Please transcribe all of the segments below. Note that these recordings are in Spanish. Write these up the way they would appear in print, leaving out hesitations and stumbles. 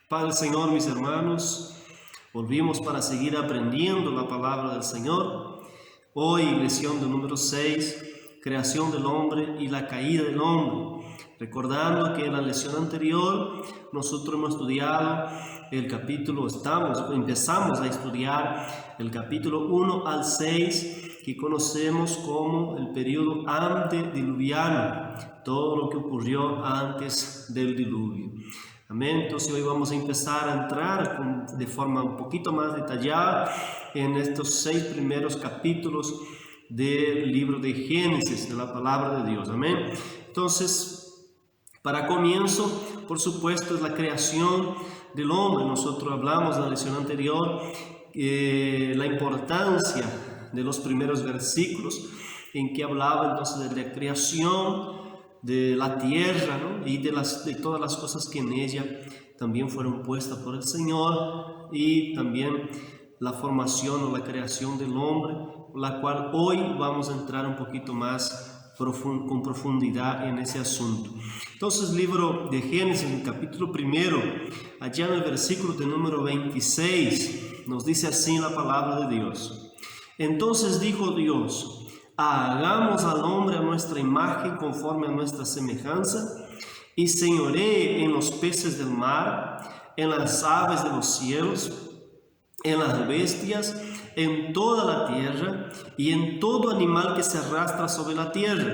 Paz del Señor, mis hermanos. Volvimos para seguir aprendiendo la palabra del Señor. Hoy, lección de número 6, creación del hombre y la caída del hombre. Recordando que en la lección anterior nosotros hemos estudiado empezamos a estudiar el capítulo 1 al 6, que conocemos como el periodo antediluviano, todo lo que ocurrió antes del diluvio. Amén. Entonces hoy vamos a empezar a entrar de forma un poquito más detallada en estos 6 primeros capítulos del libro de Génesis, de la palabra de Dios. Amén. Entonces, para comienzo, por supuesto, es la creación del hombre. Nosotros hablamos en la lección anterior la importancia de los primeros versículos en que hablaba entonces de la creación de la tierra, ¿no? Y de todas las cosas que en ella también fueron puestas por el Señor, y también la formación o la creación del hombre, la cual hoy vamos a entrar un poquito más con profundidad en ese asunto. Entonces, libro de Génesis, en el capítulo 1, allá en el versículo de número 26, nos dice así la palabra de Dios. Entonces dijo Dios: hagamos al hombre a nuestra imagen, conforme a nuestra semejanza, y señoree en los peces del mar, en las aves de los cielos, en las bestias, en toda la tierra, y en todo animal que se arrastra sobre la tierra.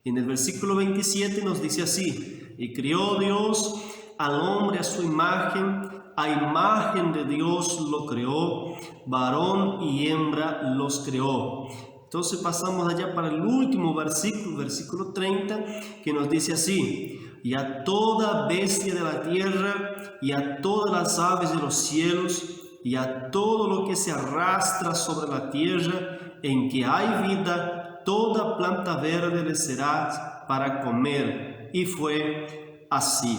En el versículo 27 nos dice así: y crió Dios al hombre a su imagen, a imagen de Dios lo creó, varón y hembra los creó. Entonces pasamos allá para el último versículo, versículo 30, que nos dice así: y a toda bestia de la tierra, y a todas las aves de los cielos, y a todo lo que se arrastra sobre la tierra, en que hay vida, toda planta verde le será para comer. Y fue así.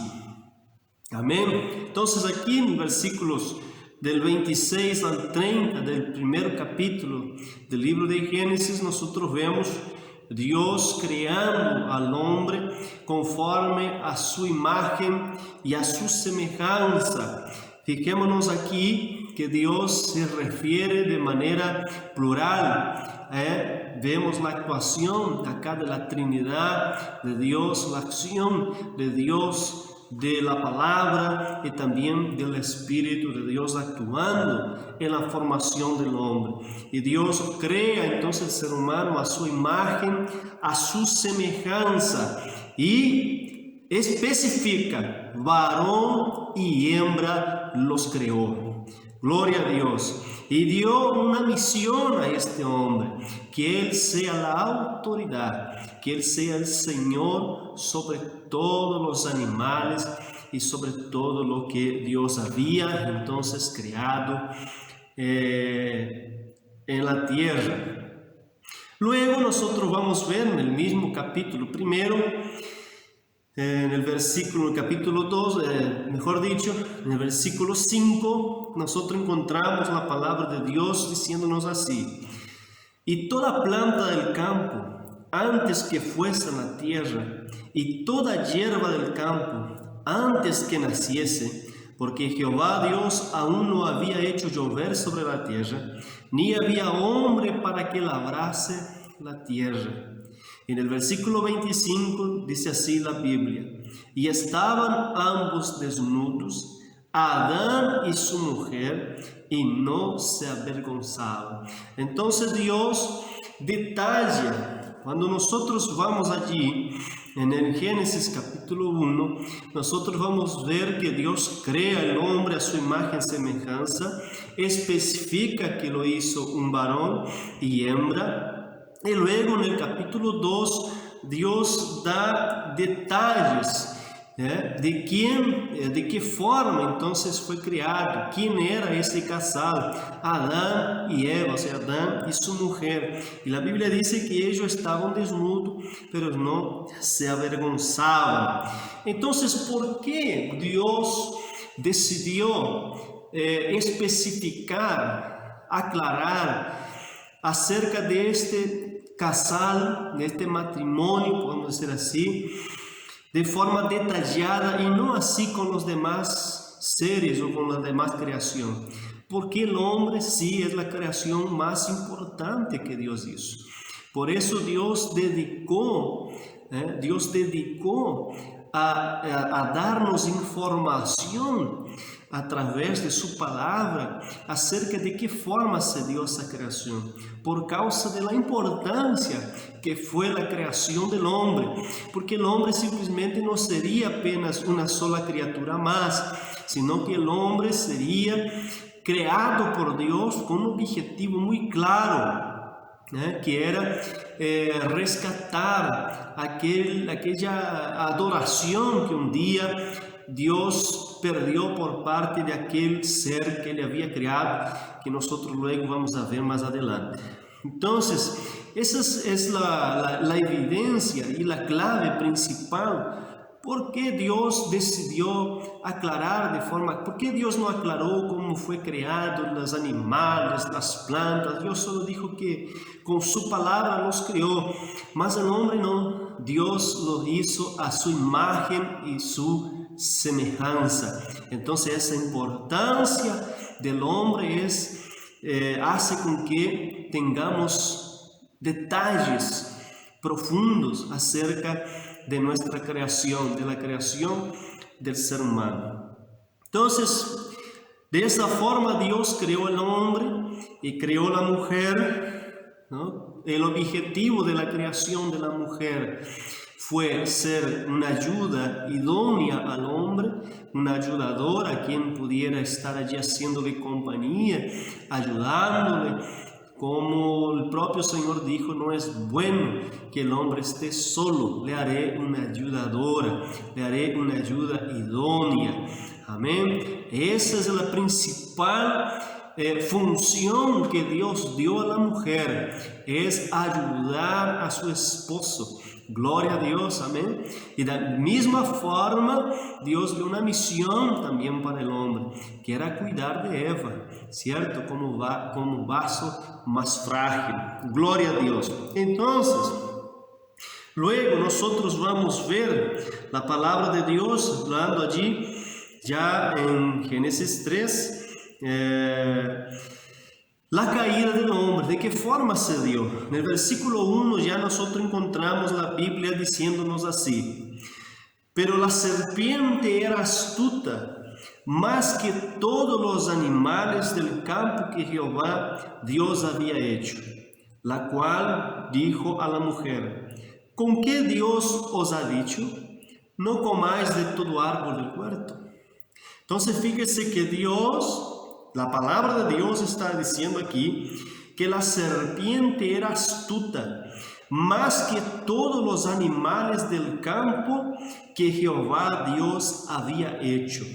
Amén. Entonces aquí en versículos del 26 al 30 del primer capítulo del libro de Génesis, nosotros vemos Dios creando al hombre conforme a su imagen y a su semejanza. Fijémonos aquí que Dios se refiere de manera plural. Vemos la actuación acá de la Trinidad de Dios, la acción de Dios, de la palabra y también del Espíritu de Dios actuando en la formación del hombre. Y Dios crea entonces el ser humano a su imagen, a su semejanza, y especifica: varón y hembra los creó. Gloria a Dios. Y dio una misión a este hombre: que él sea la autoridad, que él sea el Señor sobre todos los animales y sobre todo lo que Dios había entonces creado en la tierra. Luego nosotros vamos a ver en el mismo capítulo primero, en el capítulo 2, en el versículo 5, nosotros encontramos la palabra de Dios diciéndonos así: y toda planta del campo, antes que fuese en la tierra, y toda hierba del campo, antes que naciese, porque Jehová Dios aún no había hecho llover sobre la tierra, ni había hombre para que labrase la tierra. En el versículo 25 dice así la Biblia: y estaban ambos desnudos, Adán y su mujer, y no se avergonzaban. Entonces Dios detalla, cuando nosotros vamos allí en el Génesis capítulo 1, nosotros vamos a ver que Dios crea al hombre a su imagen y semejanza, especifica que lo hizo un varón y hembra. Y luego en el capítulo 2 Dios da detalles de qué forma entonces fue creado, quién era ese casal, Adán y Eva, o sea, Adán y su mujer. Y la Biblia dice que ellos estaban desnudos, pero no se avergonzaban. Entonces, ¿por qué Dios decidió especificar, aclarar acerca de este casal, de este matrimonio, podemos decir así, de forma detallada y no así con los demás seres o con la demás creación, porque el hombre sí es la creación más importante que Dios hizo. Por eso Dios dedicó a darnos información a través de su palabra acerca de qué forma se dio esa creación, por causa de la importancia que fue la creación del hombre, porque el hombre simplesmente no sería apenas una sola criatura más, sino que el hombre sería creado por Dios con un objetivo muy claro, que era rescatar aquella adoración que un día Dios perdió por parte de aquel ser que Él había creado, que nosotros luego vamos a ver más adelante. Entonces, esa es la evidencia y la clave principal. ¿Por qué Dios decidió aclarar de forma? ¿Por qué Dios no aclaró cómo fue creado los animales, las plantas? Dios solo dijo que con su palabra los creó, mas el hombre no. Dios lo hizo a su imagen y su semejanza. Entonces esa importancia del hombre hace con que tengamos detalles profundos acerca de nuestra creación, de la creación del ser humano. Entonces, de esa forma Dios creó al hombre y creó la mujer, ¿no? El objetivo de la creación de la mujer fue ser una ayuda idónea al hombre, una ayudadora a quien pudiera estar allí haciéndole compañía, ayudándole. Como el propio Señor dijo, no es bueno que el hombre esté solo, le haré una ayudadora, le haré una ayuda idónea. Amén. Esa es la principal función que Dios dio a la mujer, es ayudar a su esposo. Gloria a Dios, amén. Y de la misma forma, Dios dio una misión también para el hombre, que era cuidar de Eva, ¿cierto? Como vaso más frágil. Gloria a Dios. Entonces, luego nosotros vamos a ver la palabra de Dios hablando allí, ya en Génesis 3, la caída del hombre, ¿de qué forma se dio? En el versículo 1 ya nosotros encontramos la Biblia diciéndonos así: pero la serpiente era astuta, más que todos los animales del campo que Jehová Dios había hecho, la cual dijo a la mujer: ¿con qué Dios os ha dicho? No comáis de todo árbol del huerto. Entonces fíjese que Dios, la palabra de Dios está diciendo aquí que la serpiente era astuta, más que todos los animales del campo que Jehová Dios había hecho.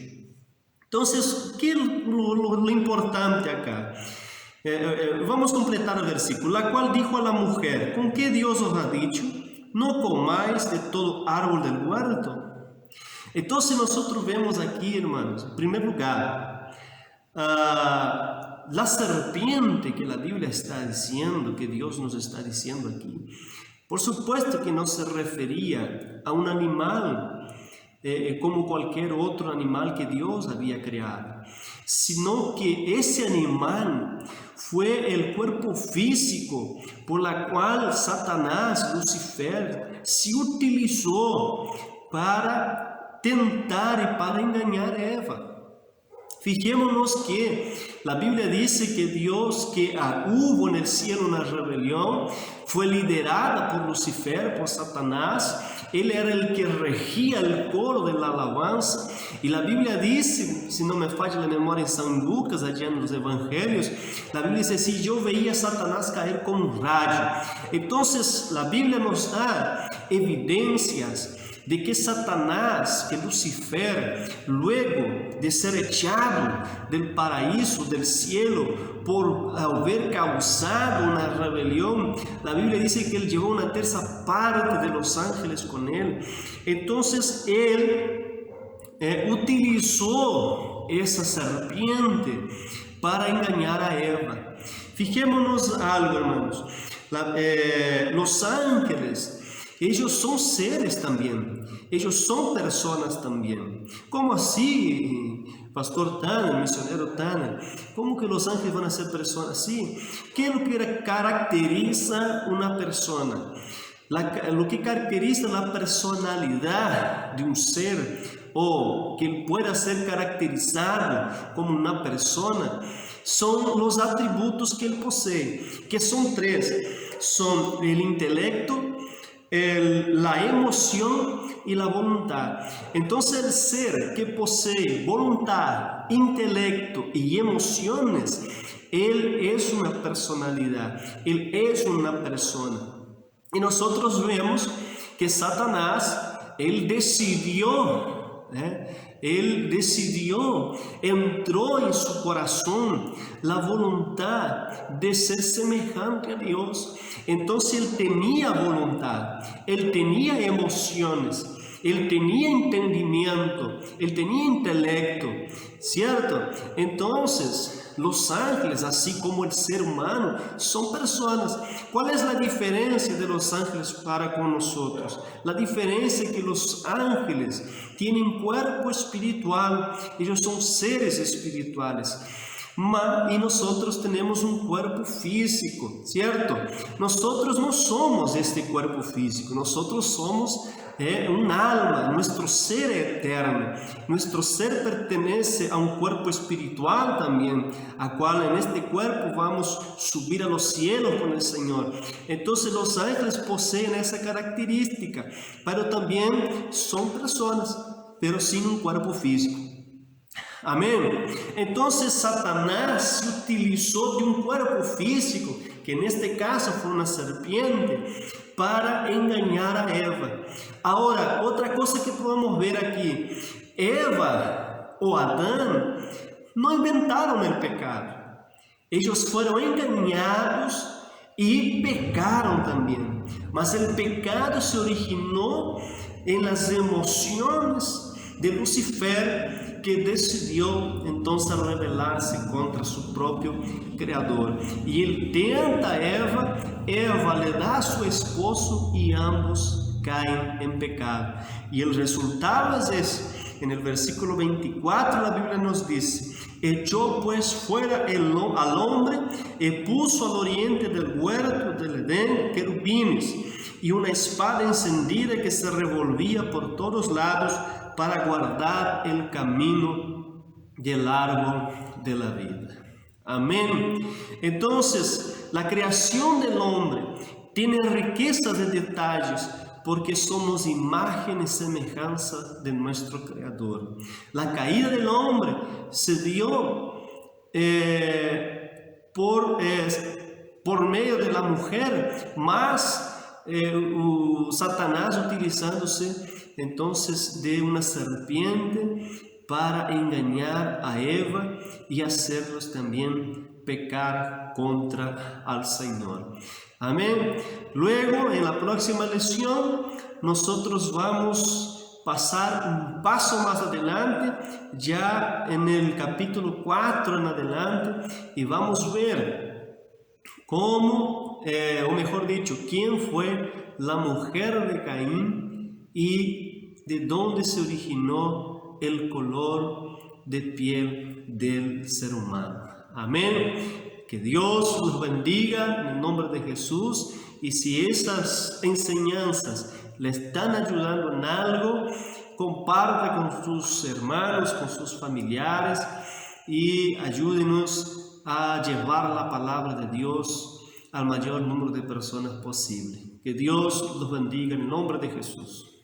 Entonces, ¿qué es lo importante acá? Vamos a completar el versículo, la cual dijo a la mujer: ¿con qué Dios os ha dicho? No comáis de todo árbol del huerto. Entonces nosotros vemos aquí, hermanos, en primer lugar, la serpiente que la Biblia está diciendo, que Dios nos está diciendo aquí, por supuesto que no se refería a un animal como cualquier otro animal que Dios había creado, sino que ese animal fue el cuerpo físico por la cual Satanás, Lucifer, se utilizó para tentar y para engañar a Eva. Fijémonos que la Biblia dice que Dios, que hubo en el cielo una rebelión, fue liderada por Lucifer, por Satanás. Él era el que regía el coro de la alabanza. Y la Biblia dice, si no me falla la memoria, en San Lucas, allá en los Evangelios, la Biblia dice: si yo veía a Satanás caer como un rayo. Entonces la Biblia nos da evidencias de que Satanás, que Lucifer, luego de ser echado del paraíso, del cielo, por haber causado una rebelión, la Biblia dice que él llevó una tercera parte de los ángeles con él. Entonces él utilizó esa serpiente para engañar a Eva. Fijémonos algo, hermanos. Los ángeles Ellos son seres también, ellos son personas también. ¿Cómo así, pastor Tanner, misionero Tanner? ¿Cómo que los ángeles van a ser personas? Sí. ¿Qué es lo que caracteriza una persona? Lo que caracteriza la personalidad de un ser, o que pueda ser caracterizado como una persona, son los atributos que él posee, que son tres. Son el intelecto, la emoción y la voluntad. Entonces el ser que posee voluntad, intelecto y emociones, él es una personalidad, él es una persona. Y nosotros vemos que Satanás, él decidió, entró en su corazón la voluntad de ser semejante a Dios. Entonces él tenía voluntad, él tenía emociones, él tenía entendimiento, él tenía intelecto, ¿cierto? Entonces los ángeles, así como el ser humano, son personas. ¿Cuál es la diferencia de los ángeles para con nosotros? La diferencia es que los ángeles tienen cuerpo espiritual, ellos son seres espirituales. Y nosotros tenemos un cuerpo físico, ¿cierto? Nosotros no somos este cuerpo físico, nosotros somos un alma, nuestro ser eterno. Nuestro ser pertenece a un cuerpo espiritual también, a cual en este cuerpo vamos a subir a los cielos con el Señor. Entonces los ángeles poseen esa característica, pero también son personas, pero sin un cuerpo físico. Amén. Entonces Satanás se utilizó de un cuerpo físico, que en este caso fue una serpiente, para engañar a Eva. Ahora, otra cosa que podemos ver aquí, Eva o Adán no inventaron el pecado. Ellos fueron engañados y pecaron también. Mas el pecado se originó en las emociones de Lucifer, que decidió entonces rebelarse contra su propio Creador. Y él tenta a Eva, Eva le da a su esposo y ambos caen en pecado. Y el resultado es ese. En el versículo 24 la Biblia nos dice: echó pues fuera al hombre y puso al oriente del huerto del Edén querubines y una espada encendida que se revolvía por todos lados para guardar el camino del árbol de la vida. Amén. Entonces, la creación del hombre tiene riqueza de detalles, porque somos imagen y semejanza de nuestro Creador. La caída del hombre se dio por medio de la mujer, mas Satanás utilizándose entonces de una serpiente para engañar a Eva y hacerlos también pecar contra el Señor. Amén. Luego, en la próxima lección, nosotros vamos a pasar un paso más adelante, ya en el capítulo 4 en adelante, y vamos a ver cómo, o mejor dicho, quién fue la mujer de Caín y de dónde se originó el color de piel del ser humano. Amén. Que Dios los bendiga en el nombre de Jesús. Y si estas enseñanzas le están ayudando en algo, comparte con sus hermanos, con sus familiares, y ayúdenos a llevar la palabra de Dios al mayor número de personas posible. Que Dios los bendiga en el nombre de Jesús.